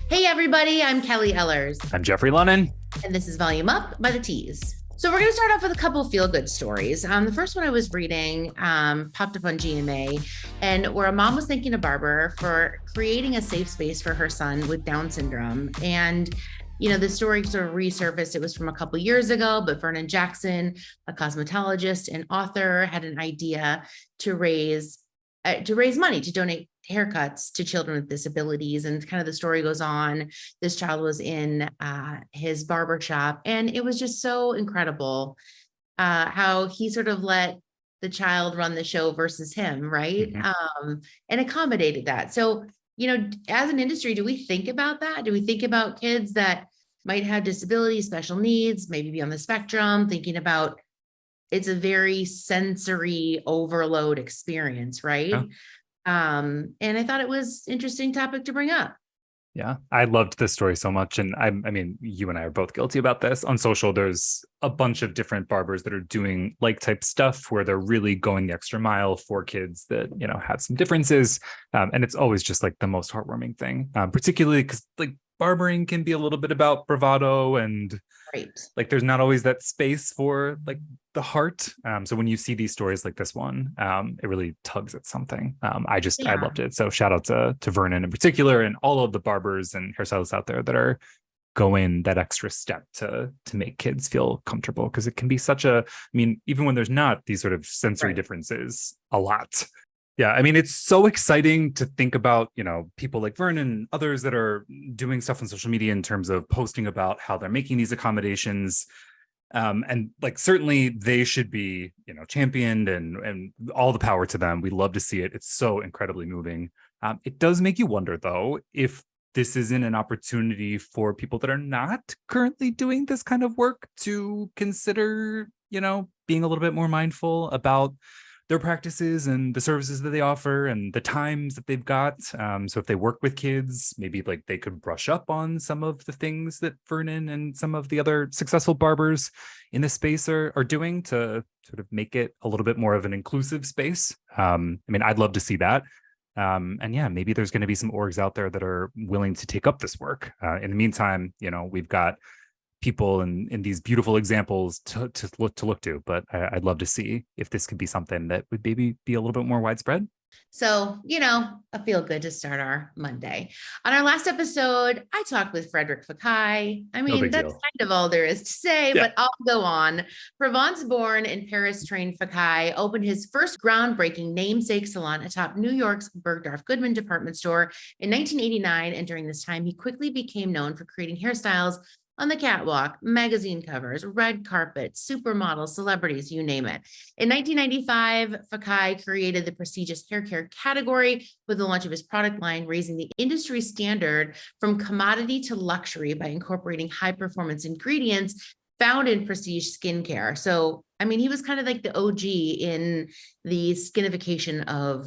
Hey everybody, I'm Kelly Ellers. I'm Jeffrey Lennon. And this is Volume Up by TheTease. So we're going to start off with a couple of feel-good stories. The first one I was reading popped up on GMA, and where a mom was thanking a barber for creating a safe space for her son with Down syndrome. And the story sort of resurfaced. It was from a couple years ago, but Vernon Jackson, a cosmetologist and author, had an idea to raise money to donate haircuts to children with disabilities. And kind of the story goes on. This child was in his barber shop, and it was just so incredible how he sort of let the child run the show versus him, right? And accommodated that. So, as an industry, do we think about that? Do we think about kids that might have disabilities, special needs, maybe be on the spectrum, thinking about it's a very sensory overload experience, right? Yeah. And I thought it was an interesting topic to bring up. Yeah, I loved this story so much. And I mean, you and I are both guilty about this. On social, there's a bunch of different barbers that are doing like type stuff where they're really going the extra mile for kids that, have some differences. And it's always just like the most heartwarming thing, particularly because like barbering can be a little bit about bravado and like there's not always that space for like the heart. So when you see these stories like this one, it really tugs at something. I loved it. So shout out to Vernon in particular and all of the barbers and hairstylists out there that are going that extra step to make kids feel comfortable, because it can be such even when there's not these sort of sensory differences a lot. Yeah, I mean, it's so exciting to think about, people like Vernon and others that are doing stuff on social media in terms of posting about how they're making these accommodations. And like, certainly they should be, championed and all the power to them. We love to see it. It's so incredibly moving. It does make you wonder, though, if this isn't an opportunity for people that are not currently doing this kind of work to consider, being a little bit more mindful about their practices and the services that they offer and the times that they've got. So if they work with kids, maybe like they could brush up on some of the things that Vernon and some of the other successful barbers in this space are doing to sort of make it a little bit more of an inclusive space. I'd love to see that. And yeah, maybe there's going to be some orgs out there that are willing to take up this work. In the meantime, we've got people in these beautiful examples to look to, but I'd love to see if this could be something that would maybe be a little bit more widespread. So, a feel good to start our Monday. On our last episode, I talked with Frederick Fekkai. That's kind of all there is to say, but I'll go on. Provence-born and Paris-trained Fekkai opened his first groundbreaking namesake salon atop New York's Bergdorf Goodman department store in 1989. And during this time, he quickly became known for creating hairstyles on the catwalk, magazine covers, red carpets, supermodels, celebrities, you name it. In 1995, Fekkai created the prestigious hair care category with the launch of his product line, raising the industry standard from commodity to luxury by incorporating high-performance ingredients found in prestige skincare. So, he was kind of like the OG in the skinification of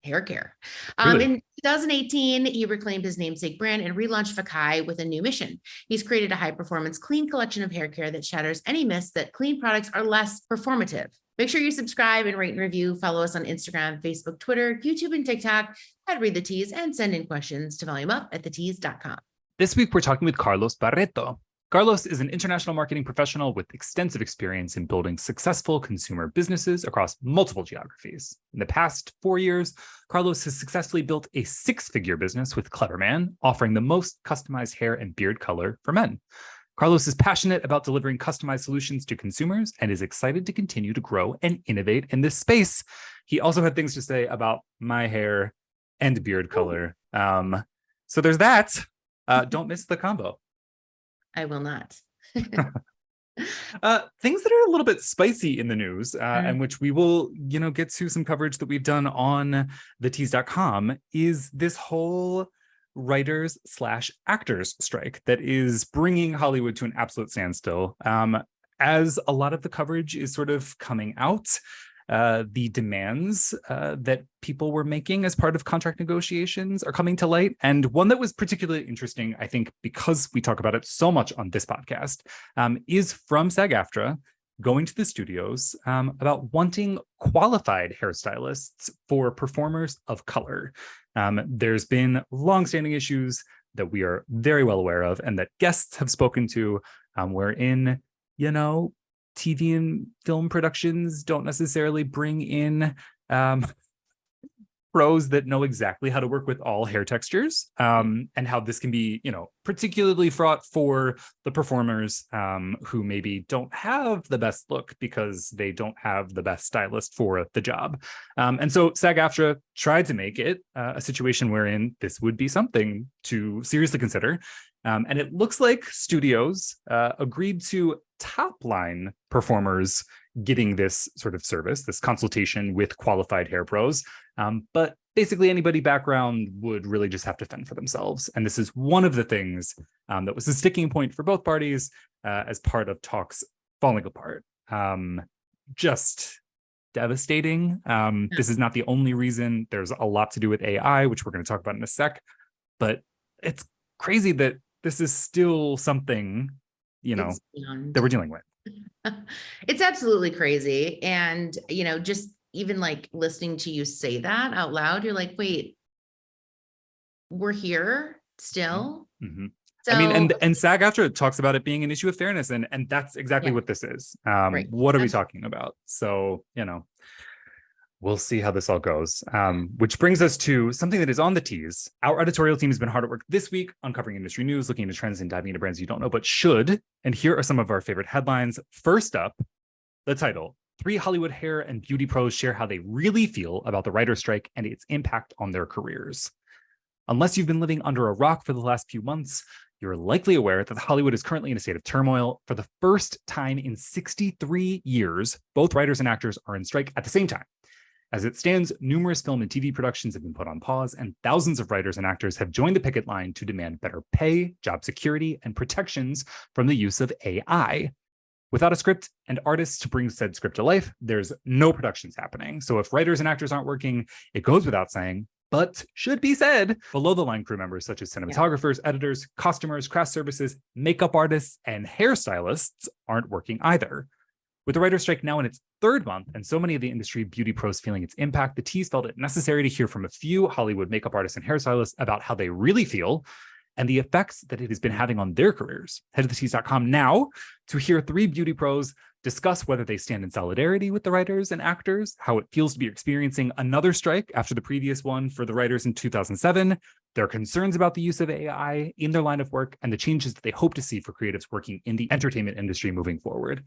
hair care. Really? In 2018, he reclaimed his namesake brand and relaunched Fekkai with a new mission. He's created a high-performance, clean collection of hair care that shatters any myths that clean products are less performative. Make sure you subscribe and rate and review. Follow us on Instagram, Facebook, Twitter, YouTube, and TikTok at Read the Tease, and send in questions to volumeup@thetease.com. This week, we're talking with Carlos Barreto. Carlos is an international marketing professional with extensive experience in building successful consumer businesses across multiple geographies. In the past 4 years, Carlos has successfully built a six-figure business with Cleverman, offering the most customized hair and beard color for men. Carlos is passionate about delivering customized solutions to consumers and is excited to continue to grow and innovate in this space. He also had things to say about my hair and beard color. So there's that. Don't miss the combo. I will not. Things that are a little bit spicy in the news, and which we will, get to some coverage that we've done on TheTease.com, is this whole writers/actors strike that is bringing Hollywood to an absolute standstill. As a lot of the coverage is sort of coming out, the demands that people were making as part of contract negotiations are coming to light. And one that was particularly interesting, I think, because we talk about it so much on this podcast, is from SAG-AFTRA going to the studios about wanting qualified hairstylists for performers of color. There's been longstanding issues that we are very well aware of and that guests have spoken to, wherein, TV and film productions don't necessarily bring in pros that know exactly how to work with all hair textures, and how this can be, particularly fraught for the performers who maybe don't have the best look because they don't have the best stylist for the job. And so SAG-AFTRA tried to make it a situation wherein this would be something to seriously consider. And it looks like studios agreed to top line performers getting this sort of service, this consultation with qualified hair pros. But basically anybody background would really just have to fend for themselves. And this is one of the things that was a sticking point for both parties as part of talks falling apart. Just devastating. This is not the only reason. There's a lot to do with AI, which we're going to talk about in a sec. But it's crazy that this is still something, that we're dealing with. It's absolutely crazy. And, just even like listening to you say that out loud, you're like, wait, we're here still. Mm-hmm. So, I mean, and SAG-AFTRA talks about it being an issue of fairness, and that's exactly what this is. Right. What are we talking about? So, we'll see how this all goes. Which brings us to something that is on the tease. Our editorial team has been hard at work this week, uncovering industry news, looking into trends, and diving into brands you don't know but should. And here are some of our favorite headlines. First up, the title: 3 Hollywood hair and beauty pros share how they really feel about the writer's strike and its impact on their careers. Unless you've been living under a rock for the last few months, you're likely aware that Hollywood is currently in a state of turmoil. For the first time in 63 years, both writers and actors are in strike at the same time. As it stands, numerous film and TV productions have been put on pause, and thousands of writers and actors have joined the picket line to demand better pay, job security, and protections from the use of AI. Without a script and artists to bring said script to life, there's no productions happening. So if writers and actors aren't working, it goes without saying, but should be said, below the line crew members such as cinematographers, editors, costumers, craft services, makeup artists, and hairstylists aren't working either. With the writer's strike now in its 3rd month and so many of the industry beauty pros feeling its impact, the Tease felt it necessary to hear from a few Hollywood makeup artists and hairstylists about how they really feel and the effects that it has been having on their careers. Head to TheTease.com now to hear 3 beauty pros discuss whether they stand in solidarity with the writers and actors, how it feels to be experiencing another strike after the previous one for the writers in 2007, their concerns about the use of AI in their line of work, and the changes that they hope to see for creatives working in the entertainment industry moving forward.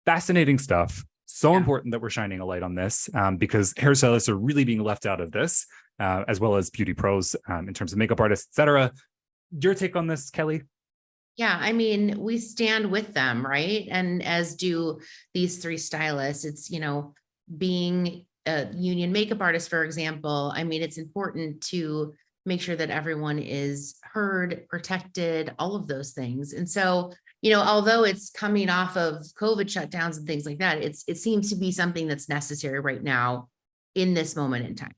Fascinating stuff. So important that we're shining a light on this because hairstylists are really being left out of this, as well as beauty pros in terms of makeup artists, etc. Your take on this, Kelly? Yeah, I mean, we stand with them, right? And as do these 3 stylists. It's, being a union makeup artist, for example, I mean, it's important to make sure that everyone is heard, protected, all of those things. And so, although it's coming off of COVID shutdowns and things like that, it seems to be something that's necessary right now in this moment in time.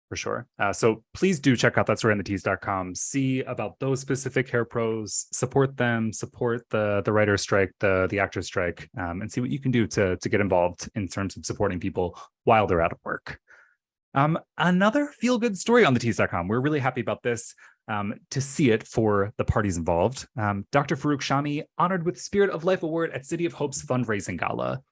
For sure. So please do check out that story on TheTease.com. See about those specific hair pros, support them, support the writer's strike, the actor's strike, and see what you can do to get involved in terms of supporting people while they're out of work. Another feel-good story on TheTease.com. We're really happy about this to see it for the parties involved. Dr. Farouk Shami honored with Spirit of Life Award at City of Hope's fundraising gala.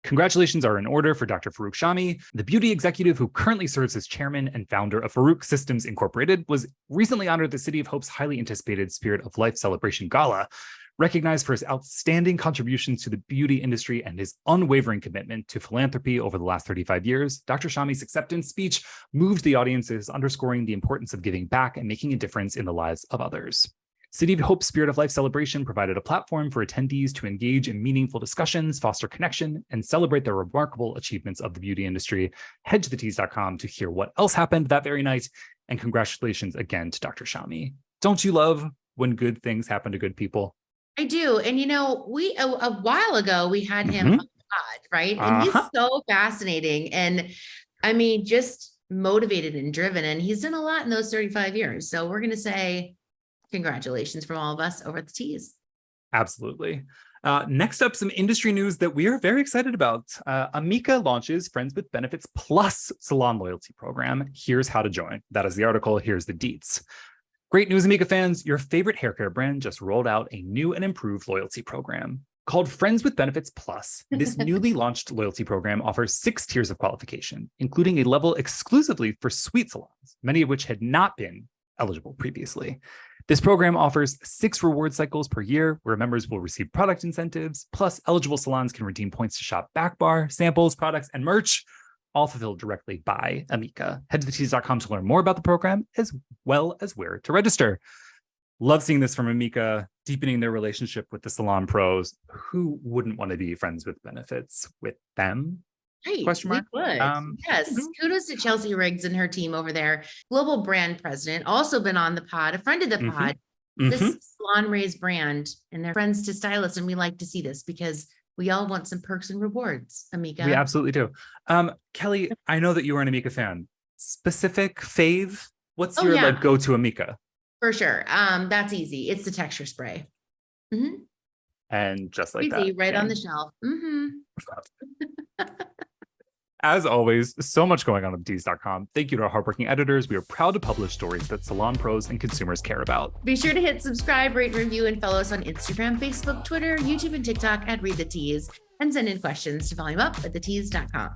Congratulations are in order for Dr. Farouk Shami. The beauty executive who currently serves as chairman and founder of Farouk Systems Incorporated was recently honored at the City of Hope's highly anticipated Spirit of Life Celebration Gala. Recognized for his outstanding contributions to the beauty industry and his unwavering commitment to philanthropy over the last 35 years, Dr. Shami's acceptance speech moved the audiences, underscoring the importance of giving back and making a difference in the lives of others. City of Hope Spirit of Life Celebration provided a platform for attendees to engage in meaningful discussions, foster connection, and celebrate the remarkable achievements of the beauty industry. Head to TheTease.com to hear what else happened that very night, and congratulations again to Dr. Shami. Don't you love when good things happen to good people? I do. And, we a while ago, we had him on the pod, right? And he's so fascinating. And I mean, just motivated and driven. And he's done a lot in those 35 years. So we're going to say, congratulations from all of us over at the Tease. Absolutely. Next up, some industry news that we are very excited about. Amica launches Friends with Benefits Plus salon loyalty program. Here's how to join. That is the article. Here's the deets. Great news, Amika fans. Your favorite hair care brand just rolled out a new and improved loyalty program. Called Friends with Benefits Plus, this newly launched loyalty program offers 6 tiers of qualification, including a level exclusively for sweet salons, many of which had not been eligible previously. This program offers 6 reward cycles per year where members will receive product incentives, plus eligible salons can redeem points to shop back bar, samples, products, and merch, all fulfilled directly by Amika. Head to TheTease.com to learn more about the program, as well as where to register. Love seeing this from Amika, deepening their relationship with the salon pros. Who wouldn't want to be friends with benefits with them? Right, Question mark? we would. Yes. Kudos to Chelsea Riggs and her team over there. Global brand president, also been on the pod, a friend of the pod. This salon raised brand, and they're friends to stylists. And we like to see this because we all want some perks and rewards, Amika. We absolutely do. Kelly, I know that you are an Amika fan. Specific fave? What's your like go-to Amika? For sure. That's easy. It's the texture spray. And just like easy, that. right on the shelf. As always, so much going on at TheTease.com. Thank you to our hardworking editors. We are proud to publish stories that salon pros and consumers care about. Be sure to hit subscribe, rate, review, and follow us on Instagram, Facebook, Twitter, YouTube, and TikTok at Read the Tease, and send in questions to volumeup@TheTease.com.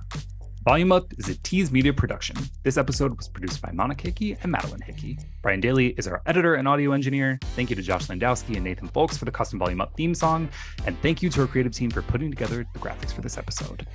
Volume Up is a Tease Media production. This episode was produced by Monica Hickey and Madeline Hickey. Brian Daly is our editor and audio engineer. Thank you to Josh Landowski and Nathan Folks for the custom Volume Up theme song. And thank you to our creative team for putting together the graphics for this episode.